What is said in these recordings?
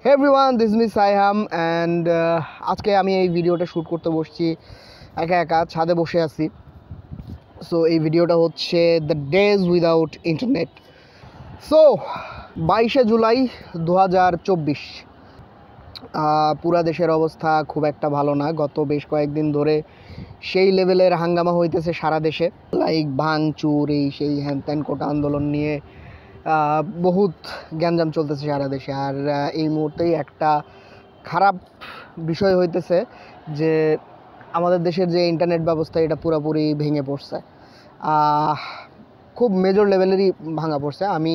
Hey everyone, this me Saiham and আজকে আমি এই ভিডিওটা শ্যুট করতে বসছি একা একা ছাদে বসে আছি। সো এই ভিডিওটা হচ্ছে the days without internet. So 22শে জুলাই 2024, পুরা দেশের অবস্থা খুব একটা ভালো না। গত বেশ কয়েকদিন ধরে সেই লেভেলের হাঙ্গামা হইতেছে সারা দেশে, লাইক ভাঙচুর, এই সেই হ্যান ত্যান কোটা আন্দোলন নিয়ে বহুত গ্যাঞ্জাম চলতেছে সারা দেশে। আর এই মুহূর্তেই একটা খারাপ বিষয় হইতেছে যে আমাদের দেশের যে ইন্টারনেট ব্যবস্থা এটা পুরোপুরি ভেঙে পড়ছে, খুব মেজর লেভেলেরই ভাঙা পড়ছে। আমি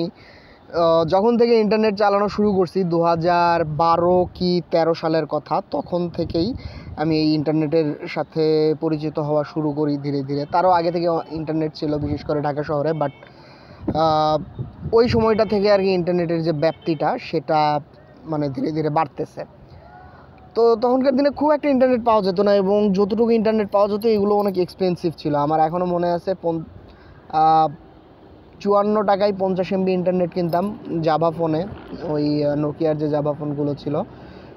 যখন থেকে ইন্টারনেট চালানো শুরু করছি 2012 কি 13 সালের কথা, তখন থেকেই আমি এই ইন্টারনেটের সাথে পরিচিত হওয়া শুরু করি ধীরে ধীরে। তারও আগে থেকে ইন্টারনেট ছিল, বিশেষ করে ঢাকা শহরে, বাট ওই সময়টা থেকে আর কি ইন্টারনেটের যে ব্যাপ্তিটা সেটা মানে ধীরে ধীরে বাড়তেছে। তো তখনকার দিনে খুব একটা ইন্টারনেট পাওয়া যেত না, এবং যতটুকু ইন্টারনেট পাওয়া যেত এগুলো অনেক এক্সপেন্সিভ ছিল। আমার এখনও মনে আছে 54 টাকায় 50 MB ইন্টারনেট কিনতাম জাভা ফোনে, ওই নোকিয়ার যে জাভা ফোনগুলো ছিল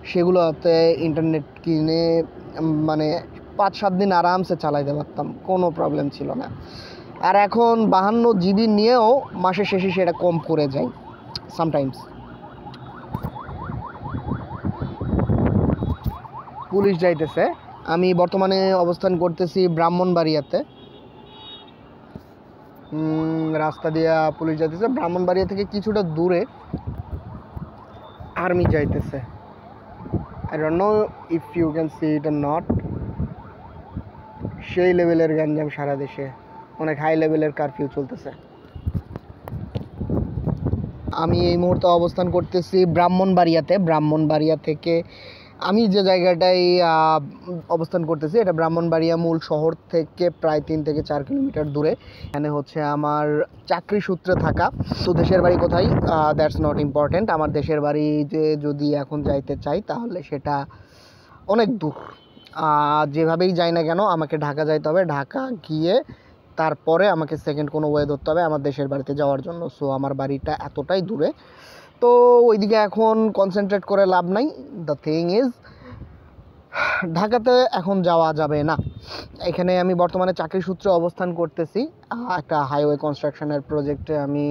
সেগুলোতে ইন্টারনেট কিনে মানে 5-7 দিন আরামসে চালাইতে পারতাম, কোনো প্রবলেম ছিল না। আর এখন 52 GB নিয়েও মাসের শেষে সেটা কম করে যায় সামটাইমস। পুলিশ যাইতেছে। আমি বর্তমানে অবস্থান করতেছি ব্রাহ্মণবাড়িয়াতে। রাস্তা দিয়ে পুলিশ যাইতেছে। ব্রাহ্মণবাড়িয়া থেকে কিছুটা দূরে আর্মি যাইতেছে। I don't know if you can see it or not. সেই লেভেলের গ্যাঞ্জাম সারা দেশে, অনেক হাই লেভেলের কারফিউ চলতেছে। আমি এই মুহূর্তে অবস্থান করতেছি ব্রাহ্মণবাড়িয়াতে। ব্রাহ্মণবাড়িয়া থেকে আমি যে জায়গাটায় অবস্থান করতেছি এটা ব্রাহ্মণবাড়িয়া মূল শহর থেকে প্রায় 3 থেকে 4 কিলোমিটার দূরে। এখানে হচ্ছে আমার চাকরি সূত্রে থাকা। তো দেশের বাড়ি কোথায় দ্যাটস নট ইম্পর্টেন্ট। আমার দেশের বাড়িতে যদি এখন যাইতে চাই তাহলে সেটা অনেক দূর। যেভাবেই যাই না কেন আমাকে ঢাকা যাইতে হবে, ঢাকা গিয়ে তারপরে আমাকে সেকেন্ড কোনো ওয়ে ধরতে হবে আমার দেশের বাড়িতে যাওয়ার জন্য। সো আমার বাড়িটা এতটাই দূরে, তো ওইদিকে এখন কনসেন্ট্রেট করে লাভ নাই। দ্য থিং ইজ ঢাকাতে এখন যাওয়া যাবে না। এখানে আমি বর্তমানে চাকরি সূত্রে অবস্থান করতেছি, একটা হাইওয়ে কনস্ট্রাকশনের প্রজেক্টে আমি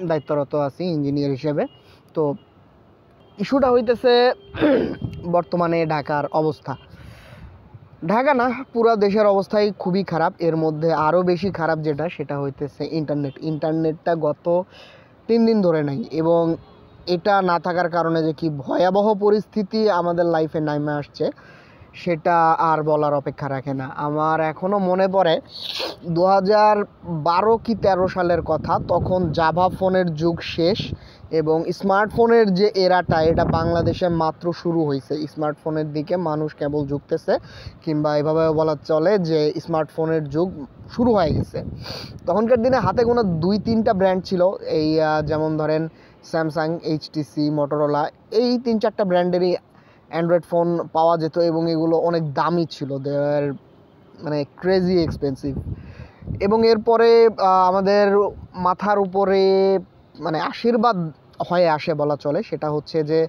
দায়িত্বরত আছি ইঞ্জিনিয়ার হিসেবে। তো ইস্যুটা হইতেছে বর্তমানে ঢাকার অবস্থা, ঢাকা না পুরো দেশের অবস্থাই খুবই খারাপ। এর মধ্যে আরও বেশি খারাপ যেটা, সেটা হইতেছে ইন্টারনেটটা গত 3 দিন ধরে নাই, এবং এটা না থাকার কারণে যে কি ভয়াবহ পরিস্থিতি আমাদের লাইফে নেমে আসছে সেটা আর বলার অপেক্ষা রাখে না। আমার এখনও মনে পড়ে 2012 কি 13 সালের কথা, তখন জাভা ফোনের যুগ শেষ এবং স্মার্টফোনের যে এরাটা এটা বাংলাদেশে মাত্র শুরু হয়েছে। স্মার্টফোনের দিকে মানুষ কেবল ঝুঁকতেছে, কিংবা এভাবে বলা চলে যে স্মার্টফোনের যুগ শুরু হয়ে গেছে। তখনকার দিনে হাতে গোনা 2-3টা ব্র্যান্ড ছিল, এই যেমন ধরেন স্যামসাং, HTC, মোটরোলা, এই 3-4টা ব্র্যান্ডেরই অ্যান্ড্রয়েড ফোন পাওয়া যেত, এবং এগুলো অনেক দামি ছিল, দেয়ার মানে ক্রেজি এক্সপেন্সিভ। এবং এরপরে আমাদের মাথার উপরে মানে আশীর্বাদ হয়ে আসে বলা চলে, সেটা হচ্ছে যে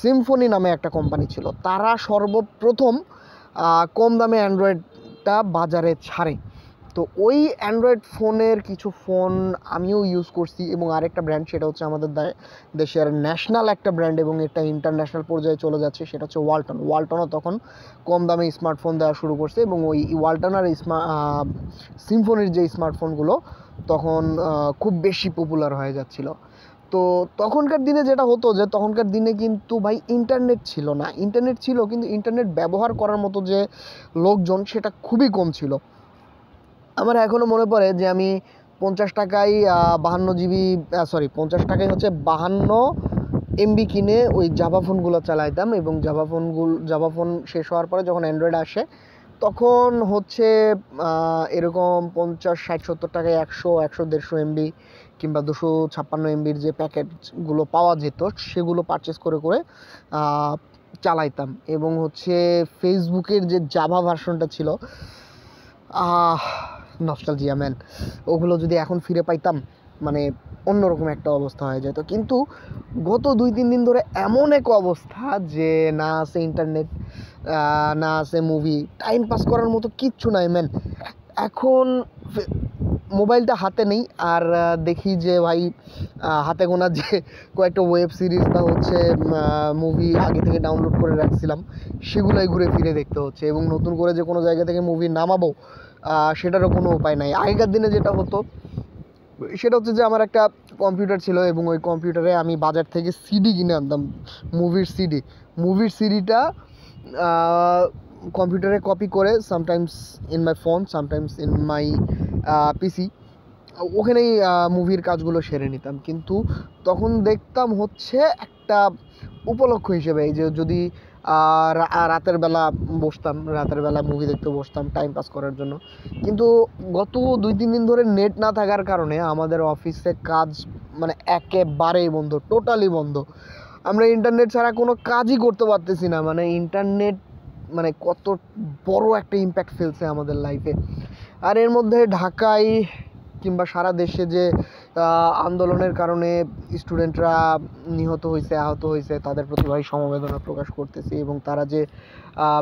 সিম্ফনি নামে একটা কোম্পানি ছিল। তারা সর্বপ্রথম কম দামে অ্যান্ড্রয়েডটা বাজারে ছাড়ে। তো ওই অ্যান্ড্রয়েড ফোনের কিছু ফোন আমিও ইউজ করছি, এবং আরেকটা ব্র্যান্ড, সেটা হচ্ছে আমাদের দেশের ন্যাশনাল একটা ব্র্যান্ড, এবং এটা ইন্টারন্যাশনাল পর্যায়ে চলে যাচ্ছে, সেটা হচ্ছে ওয়ালটনও তখন কম দামে স্মার্টফোন দেওয়া শুরু করছে। এবং ওই ওয়ালটন আর সিম্ফনির যে স্মার্টফোনগুলো তখন খুব বেশি পপুলার হয়ে যাচ্ছিল। তো তখনকার দিনে যেটা হতো যে তখনকার দিনে কিন্তু ভাই ইন্টারনেট ছিল না। ইন্টারনেট ছিল, কিন্তু ইন্টারনেট ব্যবহার করার মতো যে লোকজন সেটা খুবই কম ছিল। আমার এখনও মনে পড়ে যে আমি 50 টাকায় 50 টাকায় হচ্ছে 52 MB কিনে ওই জাভা ফোনগুলো চালাইতাম, এবং জাভা ফোন শেষ হওয়ার পরে যখন অ্যান্ড্রয়েড আসে তখন হচ্ছে এরকম 50, 60, 70 টাকায় 100, 150 MB কিংবা 256 MBর যে প্যাকেটগুলো পাওয়া যেত সেগুলো পারচেস করে করে চালাইতাম। এবং হচ্ছে ফেসবুকের যে জাভা ভার্সনটা ছিল, নস্টালজিয়া ম্যান, ওগুলো যদি এখন ফিরে পাইতাম মানে অন্যরকম একটা অবস্থা হয়ে যেত। কিন্তু গত 2-3 দিন ধরে এমন এক অবস্থা যে না আছে ইন্টারনেট, না আছে মুভি, টাইম পাস করার মতো কিচ্ছু নাই ম্যান। এখন মোবাইলটা হাতে নেই আর দেখি যে ভাই হাতে গোনা যে কয়েকটা ওয়েব সিরিজ বা হচ্ছে মুভি আগে থেকে ডাউনলোড করে রাখছিলাম সেগুলোই ঘুরে ফিরে দেখতে হচ্ছে, এবং নতুন করে যে কোনো জায়গা থেকে মুভি নামাবো সেটারও কোনো উপায় নাই। আগেকার দিনে যেটা হতো সেটা হচ্ছে যে আমার একটা কম্পিউটার ছিল এবং ওই কম্পিউটারে আমি বাজার থেকে সিডি কিনে আনতাম, মুভির সিডিটা কম্পিউটারে কপি করে sometimes in my phone, sometimes in my PC, ওখানেই মুভির কাজগুলো সেরে নিতাম। কিন্তু তখন দেখতাম হচ্ছে একটা উপলক্ষ হিসেবে, এই যে যদি রাতের বেলা মুভি দেখতে বসতাম টাইম পাস করার জন্য। কিন্তু গত 2-3 দিন ধরে নেট না থাকার কারণে আমাদের অফিসে কাজ মানে একেবারেই বন্ধ, টোটালি বন্ধ। আমরা ইন্টারনেট ছাড়া কোনো কাজই করতে পারতেছি না। মানে ইন্টারনেট মানে কত বড় একটা ইম্প্যাক্ট ফেলছে আমাদের লাইফে। আর এর মধ্যে ঢাকায় কিংবা সারা দেশে যে আন্দোলনের কারণে স্টুডেন্টরা নিহত হয়েছে, আহত হয়েছে, তাদের প্রতি ভাই সমবেদনা প্রকাশ করতেছি। এবং তারা যে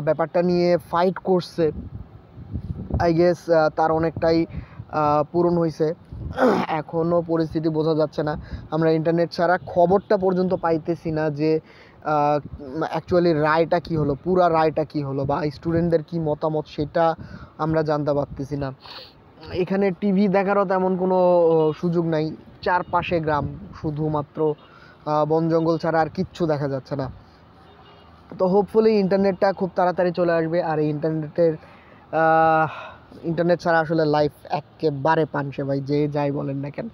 ব্যাপারটা নিয়ে ফাইট করছে, আই গেস তার অনেকটাই পূরণ হয়েছে। এখনও পরিস্থিতি বোঝা যাচ্ছে না, আমরা ইন্টারনেট ছাড়া খবরটা পর্যন্ত পাইতেছি না যে অ্যাকচুয়ালি রায়টা কী হলো, পুরা রায়টা কী হলো, বা স্টুডেন্টদের কী মতামত সেটা আমরা জানতে পারতেছি না। এখানে টিভি দেখারও তেমন কোনো সুযোগ নাই, চারপাশে গ্রাম, শুধুমাত্র বন জঙ্গল ছাড়া আর কিচ্ছু দেখা যাচ্ছে না। তো হোপফুলি ইন্টারনেটটা খুব তাড়াতাড়ি চলে আসবে। আর এই ইন্টারনেট ছাড়া আসলে লাইফ একেবারে পানসে ভাই, যে যাই বলেন না কেন।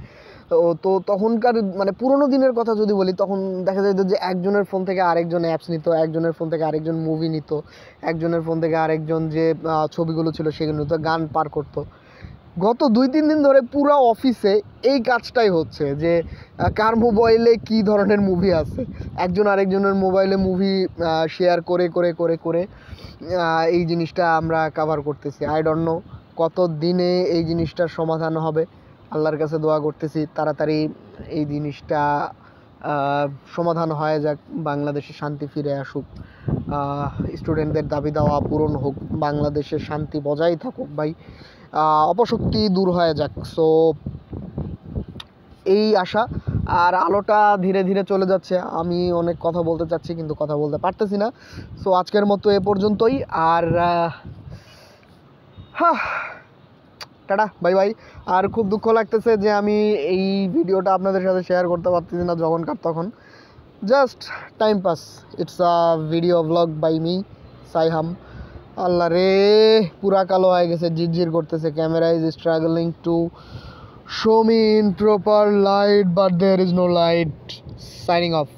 তো তখনকার মানে পুরোনো দিনের কথা যদি বলি, তখন দেখা যেত যে একজনের ফোন থেকে আরেকজন অ্যাপস নিত, একজনের ফোন থেকে আরেকজন মুভি নিত, একজনের ফোন থেকে আরেকজন যে ছবিগুলো ছিল সেগুলো নিত, গান পার করতো। গত 2-3 দিন ধরে পুরো অফিসে এই কাজটাই হচ্ছে যে কার মোবাইলে কী ধরনের মুভি আছে, একজন আরেকজনের মোবাইলে মুভি শেয়ার করে করে করে করে এই জিনিসটা আমরা কভার করতেছি। আই ডোন্ট নো কত দিনে এই জিনিসটার সমাধান হবে। আল্লাহর কাছে দোয়া করতেছি তাড়াতাড়ি এই জিনিসটা সমাধান হয়ে যাক, বাংলাদেশে শান্তি ফিরে আসুক, স্টুডেন্টদের দাবি দাওয়া পূরণ হোক, বাংলাদেশের শান্তি বজায় থাকুক ভাই, অপশক্তি দূর হয়ে যাক। সো এই আশা। আর আলোটা ধীরে ধীরে চলে যাচ্ছে, আমি অনেক কথা বলতে চাচ্ছি কিন্তু কথা বলতে পারতেছি না। সো আজকের মতো এ পর্যন্তই। আর টাটা, বাই বাই। আর খুব দুঃখ লাগতেছে যে আমি এই ভিডিওটা আপনাদের সাথে শেয়ার করতে পারতেছি না যখনকার তখন, just time pass. It's a video blog by me Saiham. আল্লাহ রে, পুরা কালো হয়ে গেছে, ঝিরঝির করতেছে, camera is struggling to show me in proper light, but there is no light. Signing of.